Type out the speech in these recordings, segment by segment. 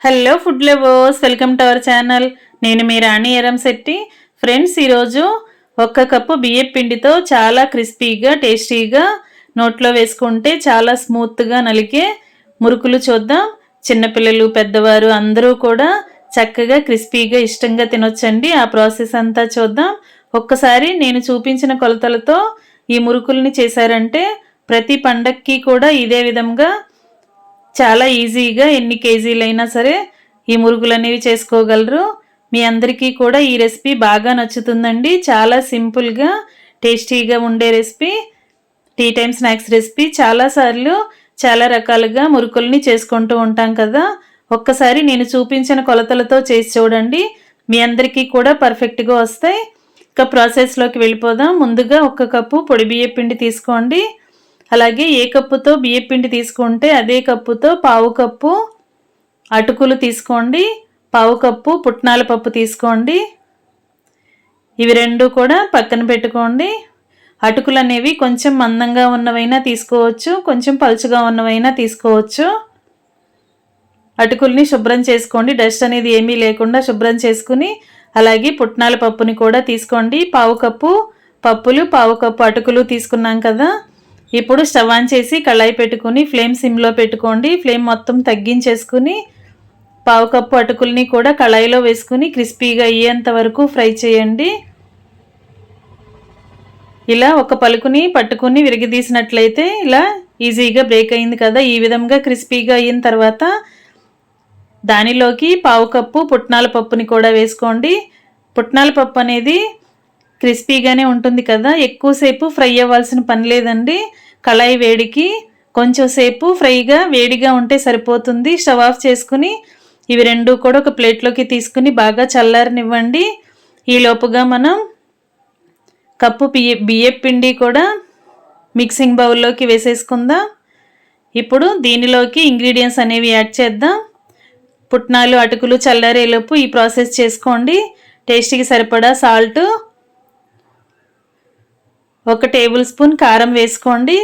Hello food lovers, welcome to our channel. నేను మీ రాణి Eramsetti. Friends, ఈరోజు 1 cup బియ్యం పిండితో చాలా క్రిస్పీగా టేస్టీగా నోట్లో వేసుకుంటే చాలా స్మూత్గా నలిగే మురుకులు చూద్దాం. చిన్నపిల్లలు పెద్దవారు అందరూ కూడా చక్కగా క్రిస్పీగా ఇష్టంగా తినొచ్చండి. ఆ ప్రాసెస్ అంతా చూద్దాం. ఒక్కసారి నేను చూపించిన కొలతలతో ఈ మురుకుల్ని చేశారంటే ప్రతి పండక్కి కూడా ఇదే విధంగా చాలా ఈజీగా ఎన్ని కేజీలైనా సరే ఈ మురుకులు అనేవి చేసుకోగలరు. మీ అందరికీ కూడా ఈ రెసిపీ బాగా నచ్చుతుందండి. చాలా సింపుల్గా టేస్టీగా ఉండే recipe, tea time snacks recipe. చాలాసార్లు చాలా రకాలుగా మురుకుల్ని చేసుకుంటూ ఉంటాం కదా. ఒక్కసారి నేను చూపించిన కొలతలతో చేసి చూడండి, మీ అందరికీ కూడా పర్ఫెక్ట్గా వస్తాయి. ఇక ప్రాసెస్లోకి వెళ్ళిపోదాం. ముందుగా 1 కప్పు పొడి బియ్యం పిండి తీసుకోండి. అలాగే ఏ కప్పుతో బియ్యం పిండి తీసుకుంటే అదే కప్పుతో 1/2 కప్పు అటుకులు తీసుకోండి. 1/2 కప్పు పుట్నాల పప్పు తీసుకోండి. ఇవి రెండు కూడా పక్కన పెట్టుకోండి. అటుకులు అనేవి కొంచెం మందంగా ఉన్నవైనా తీసుకోవచ్చు, కొంచెం పలుచగా ఉన్నవైనా తీసుకోవచ్చు. అటుకుల్ని శుభ్రం చేసుకోండి, డస్ట్ అనేది ఏమీ లేకుండా శుభ్రం చేసుకుని. అలాగే పుట్నాల పప్పుని కూడా తీసుకోండి. 1/2 కప్పు పప్పులు, 1/2 కప్పు అటుకులు తీసుకున్నాం కదా. ఇప్పుడు స్టవ్ ఆన్ చేసి కళాయి పెట్టుకుని ఫ్లేమ్ సిమ్లో పెట్టుకోండి. ఫ్లేమ్ మొత్తం తగ్గించేసుకుని 1/2 కప్పు అటుకుల్ని కూడా కళాయిలో వేసుకుని క్రిస్పీగా అయ్యేంత వరకు ఫ్రై చేయండి. ఇలా ఒక పలుకుని పట్టుకుని విరగదీసినట్లయితే ఇలా ఈజీగా బ్రేక్ అయింది కదా. ఈ విధంగా క్రిస్పీగా అయిన తర్వాత దానిలోకి 1/2 కప్పు పుట్నాల పప్పుని కూడా వేసుకోండి. పుట్నాల పప్పు అనేది క్రిస్పీగానే ఉంటుంది కదా, ఎక్కువసేపు ఫ్రై అవ్వాల్సిన పని లేదండి. కళాయి వేడికి కొంచెం సేపు ఫ్రైగా వేడిగా ఉంటే సరిపోతుంది. స్టవ్ ఆఫ్ చేసుకుని ఇవి రెండు కూడా ఒక ప్లేట్లోకి తీసుకుని బాగా చల్లారనివ్వండి. ఈలోపుగా మనం కప్పు బియ్యం పిండి కూడా మిక్సింగ్ బౌల్లోకి వేసేసుకుందాం. ఇప్పుడు దీనిలోకి ఇంగ్రీడియంట్స్ అనేవి యాడ్ చేద్దాం. పుట్నాలు అటుకులు చల్లారేలోపు ఈ ప్రాసెస్ చేసుకోండి. టేస్ట్కి సరిపడా సాల్ట్, 1 టేబుల్ స్పూన్ కారం వేసుకోండి.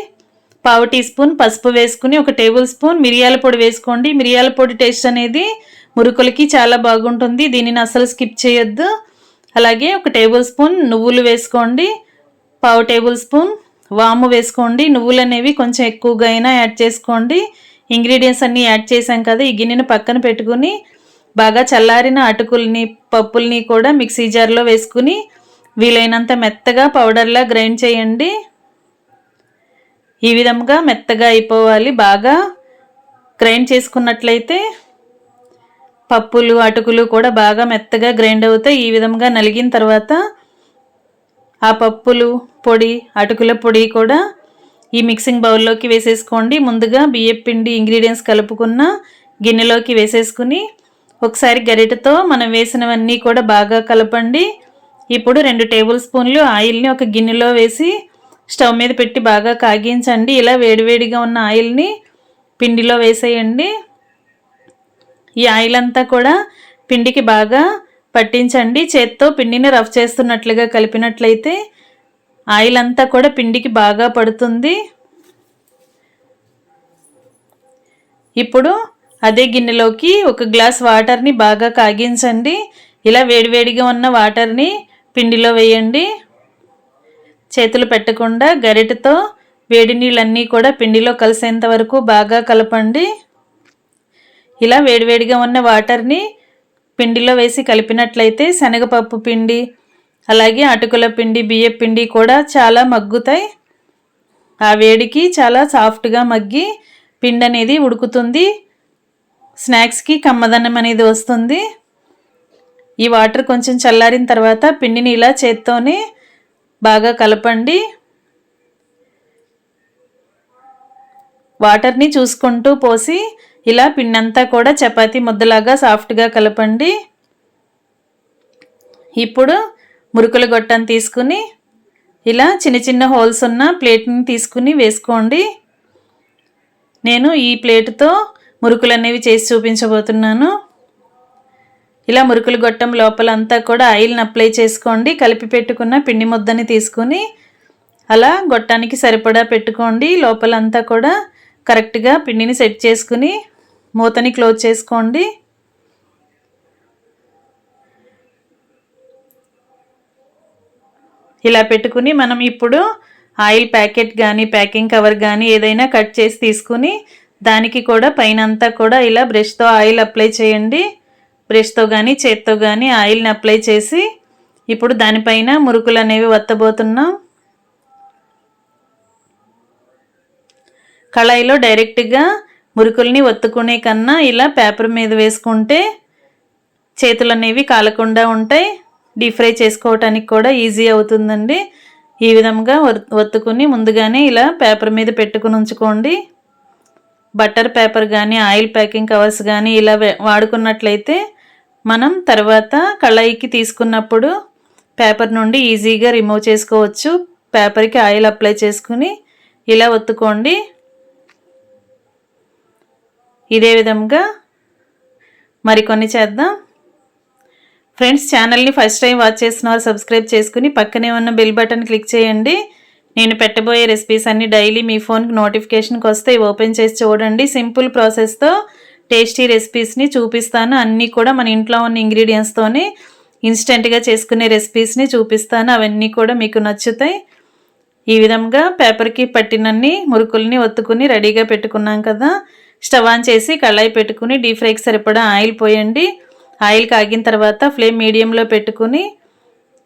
1/2 టీ స్పూన్ పసుపు వేసుకుని 1 టేబుల్ స్పూన్ మిరియాల పొడి వేసుకోండి. మిరియాల పొడి టేస్ట్ అనేది మురుకులకి చాలా బాగుంటుంది, దీనిని అసలు స్కిప్ చేయొద్దు. అలాగే 1 టేబుల్ స్పూన్ నువ్వులు వేసుకోండి. 1/2 టేబుల్ స్పూన్ వాము వేసుకోండి. నువ్వులు అనేవి కొంచెం ఎక్కువగా అయినా యాడ్ చేసుకోండి. ఇంగ్రీడియంట్స్ అన్నీ యాడ్ చేసాం కదా. ఈ గిన్నెను పక్కన పెట్టుకుని బాగా చల్లారిన అటుకుల్ని పప్పుల్ని కూడా మిక్సీ జార్లో వేసుకుని వీలైనంత మెత్తగా పౌడర్లా గ్రైండ్ చేయండి. ఈ విధంగా మెత్తగా అయిపోవాలి. బాగా గ్రైండ్ చేసుకున్నట్లయితే పప్పులు అటుకులు కూడా బాగా మెత్తగా గ్రైండ్ అవుతాయి. ఈ విధంగా నలిగిన తర్వాత ఆ పప్పులు పొడి అటుకుల పొడి కూడా ఈ మిక్సింగ్ బౌల్లోకి వేసేసుకోండి. ముందుగా బియ్యం పిండి ఇంగ్రీడియంట్స్ కలుపుకున్న గిన్నెలోకి వేసేసుకుని ఒకసారి గరిటెతో మనం వేసినవన్నీ కూడా బాగా కలపండి. ఇప్పుడు 2 టేబుల్ స్పూన్లు ఆయిల్ని ఒక గిన్నెలో వేసి స్టవ్ మీద పెట్టి బాగా కాగించండి. ఇలా వేడివేడిగా ఉన్న ఆయిల్ని పిండిలో వేసేయండి. ఈ ఆయిల్ అంతా కూడా పిండికి బాగా పట్టించండి. చేత్తో పిండిని రఫ్ చేస్తున్నట్లుగా కలిపినట్లయితే ఆయిల్ అంతా కూడా పిండికి బాగా పడుతుంది. ఇప్పుడు అదే గిన్నెలోకి 1 గ్లాస్ వాటర్ని బాగా కాగించండి. ఇలా వేడివేడిగా ఉన్న వాటర్ని పిండిలో వేయండి. చేతులు పెట్టకుండా గరిటెతో వేడి నీళ్ళన్నీ కూడా పిండిలో కలిసేంత వరకు బాగా కలపండి. ఇలా వేడివేడిగా ఉన్న వాటర్ని పిండిలో వేసి కలిపినట్లయితే శనగపప్పు పిండి అలాగే అటుకుల పిండి బియ్యం పిండి కూడా చాలా మగ్గుతాయి. ఆ వేడికి చాలా సాఫ్ట్గా మగ్గి పిండి అనేది ఉడుకుతుంది. స్నాక్స్కి కమ్మదనం అనేది వస్తుంది. ఈ వాటర్ కొంచెం చల్లారిన తర్వాత పిండిని ఇలా చేత్తోనే బాగా కలపండి. వాటర్ని చూసుకుంటూ పోసి ఇలా పిండి అంతా కూడా చపాతీ ముద్దలాగా సాఫ్ట్గా కలపండి. ఇప్పుడు మురుకుల గొట్టం తీసుకుని ఇలా చిన్న చిన్న హోల్స్ ఉన్న ప్లేట్ని తీసుకుని వేసుకోండి. నేను ఈ ప్లేటుతో మురుకులు అనేవి చేసి చూపించబోతున్నాను. ఇలా మురుకులు గొట్టం లోపలంతా కూడా ఆయిల్ని అప్లై చేసుకోండి. కలిపి పెట్టుకున్న పిండి ముద్దని తీసుకుని అలా గొట్టానికి సరిపడా పెట్టుకోండి. లోపలంతా కూడా కరెక్ట్గా పిండిని సెట్ చేసుకుని మూతని క్లోజ్ చేసుకోండి. ఇలా పెట్టుకుని మనం ఇప్పుడు ఆయిల్ ప్యాకెట్ కానీ ప్యాకింగ్ కవర్ కానీ ఏదైనా కట్ చేసి తీసుకుని దానికి కూడా పైన అంతా కూడా ఇలా బ్రష్తో ఆయిల్ అప్లై చేయండి. బ్రష్తో కానీ చేత్తో కానీ ఆయిల్ని అప్లై చేసి ఇప్పుడు దానిపైన మురుకులు అనేవి వత్తబోతున్నాం. కళాయిలో డైరెక్ట్గా మురుకుల్ని ఒత్తుకునే కన్నా ఇలా పేపర్ మీద వేసుకుంటే చేతులు అనేవి కాలకుండా ఉంటాయి. డీప్ ఫ్రై చేసుకోవటానికి కూడా ఈజీ అవుతుందండి. ఈ విధంగా ఒత్తుకుని ముందుగానే ఇలా పేపర్ మీద పెట్టుకుని ఉంచుకోండి. బటర్ పేపర్ కానీ ఆయిల్ ప్యాకింగ్ కవర్స్ కానీ ఇలా వాడుకున్నట్లయితే మనం తర్వాత కళాయికి తీసుకున్నప్పుడు పేపర్ నుండి ఈజీగా రిమూవ్ చేసుకోవచ్చు. పేపర్కి ఆయిల్ అప్లై చేసుకుని ఇలా ఒత్తుకోండి. ఇదే విధంగా మరికొన్ని చేద్దాం. ఫ్రెండ్స్, ఛానల్ని ఫస్ట్ టైం వాచ్ చేస్తున్నారు సబ్స్క్రైబ్ చేసుకుని పక్కనే ఉన్న బెల్ బటన్ క్లిక్ చేయండి. నేను పెట్టబోయే రెసిపీస్ అన్నీ డైలీ మీ ఫోన్కి నోటిఫికేషన్కి వస్తే ఓపెన్ చేసి చూడండి. సింపుల్ ప్రాసెస్తో టేస్టీ రెసిపీస్ని చూపిస్తాను. అన్నీ కూడా మన ఇంట్లో ఉన్న ఇంగ్రీడియంట్స్తోనే ఇన్స్టెంట్గా చేసుకునే రెసిపీస్ని చూపిస్తాను. అవన్నీ కూడా మీకు నచ్చుతాయి. ఈ విధంగా పేపర్కి పట్టినన్ని మురుకుల్ని ఒత్తుకుని రెడీగా పెట్టుకున్నాం కదా. స్టవ్ ఆన్ చేసి కళాయి పెట్టుకుని డీప్ ఫ్రైకి సరిపడా ఆయిల్ పోయండి. ఆయిల్ కాగిన తర్వాత ఫ్లేమ్ మీడియంలో పెట్టుకుని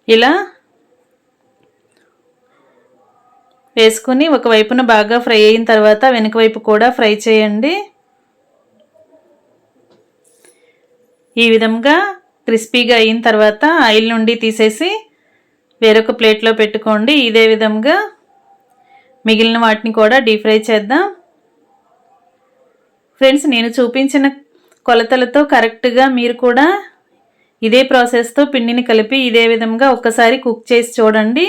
ఇలా వేసుకుని ఒకవైపున బాగా ఫ్రై అయిన తర్వాత వెనుక వైపు కూడా ఫ్రై చేయండి. ఈ విధంగా క్రిస్పీగా అయిన తర్వాత ఆయిల్ నుండి తీసేసి వేరొక ప్లేట్లో పెట్టుకోండి. ఇదే విధంగా మిగిలిన వాటిని కూడా డీప్ ఫ్రై చేద్దాం. ఫ్రెండ్స్, నేను చూపించిన కొలతలతో కరెక్ట్గా మీరు కూడా ఇదే ప్రాసెస్తో పిండిని కలిపి ఇదే విధంగా ఒక్కసారి కుక్ చేసి చూడండి.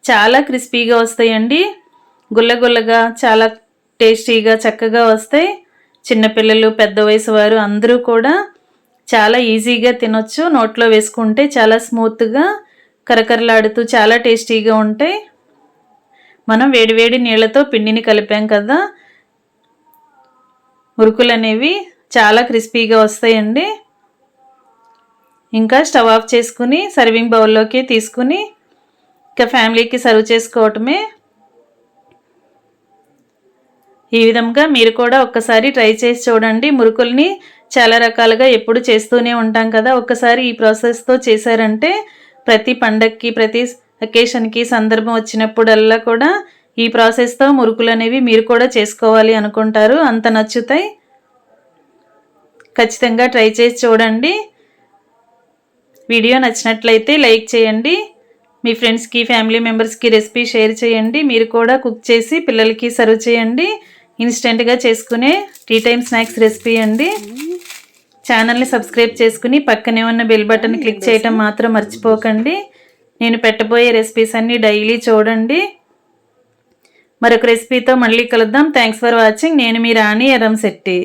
చాలా క్రిస్పీగా వస్తాయండి. గుల్లగుల్లగా చాలా టేస్టీగా చక్కగా వస్తాయి. చిన్నపిల్లలు, పెద్ద వయసు వారు అందరూ కూడా చాలా ఈజీగా తినొచ్చు. నోట్లో వేసుకుంటే చాలా స్మూత్గా కరకరలాడుతూ చాలా టేస్టీగా ఉంటాయి. మనం వేడివేడి నీళ్ళతో పిండిని కలిపాం కదా, మురుకులు అనేవి చాలా క్రిస్పీగా వస్తాయండి. ఇంకా స్టవ్ ఆఫ్ చేసుకుని సర్వింగ్ బౌల్లోకి తీసుకుని ఇంకా ఫ్యామిలీకి సర్వ్ చేసుకోవటమే. ఈ విధంగా మీరు కూడా ఒక్కసారి ట్రై చేసి చూడండి. మురుకుల్ని చాలా రకాలుగా ఎప్పుడు చేస్తూనే ఉంటాం కదా, ఒక్కసారి ఈ ప్రాసెస్తో చేశారంటే ప్రతి పండగకి ప్రతి అకేషన్కి సందర్భం వచ్చినప్పుడల్లా కూడా ఈ ప్రాసెస్తో మురుకులు అనేవి మీరు కూడా చేసుకోవాలి అనుకుంటారు. అంత నచ్చుతాయి. ఖచ్చితంగా ట్రై చేసి చూడండి. వీడియో నచ్చినట్లయితే లైక్ చేయండి. మీ ఫ్రెండ్స్కి ఫ్యామిలీ మెంబర్స్కి రెసిపీ షేర్ చేయండి. మీరు కూడా కుక్ చేసి పిల్లలకి సర్వ్ చేయండి. ఇన్స్టెంట్గా చేసుకునే టీ టైమ్ స్నాక్స్ రెసిపీ అండి. ఛానల్ని సబ్స్క్రైబ్ చేసుకుని పక్కనే ఉన్న బెల్ బటన్ క్లిక్ చేయటం మాత్రం మర్చిపోకండి. నేను పెట్టబోయే రెసిపీస్ అన్నీ డైలీ చూడండి. మరొక రెసిపీతో మళ్ళీ కలుద్దాం. Thanks for watching. నేను మీ రాణి ఎర్రంశెట్టి.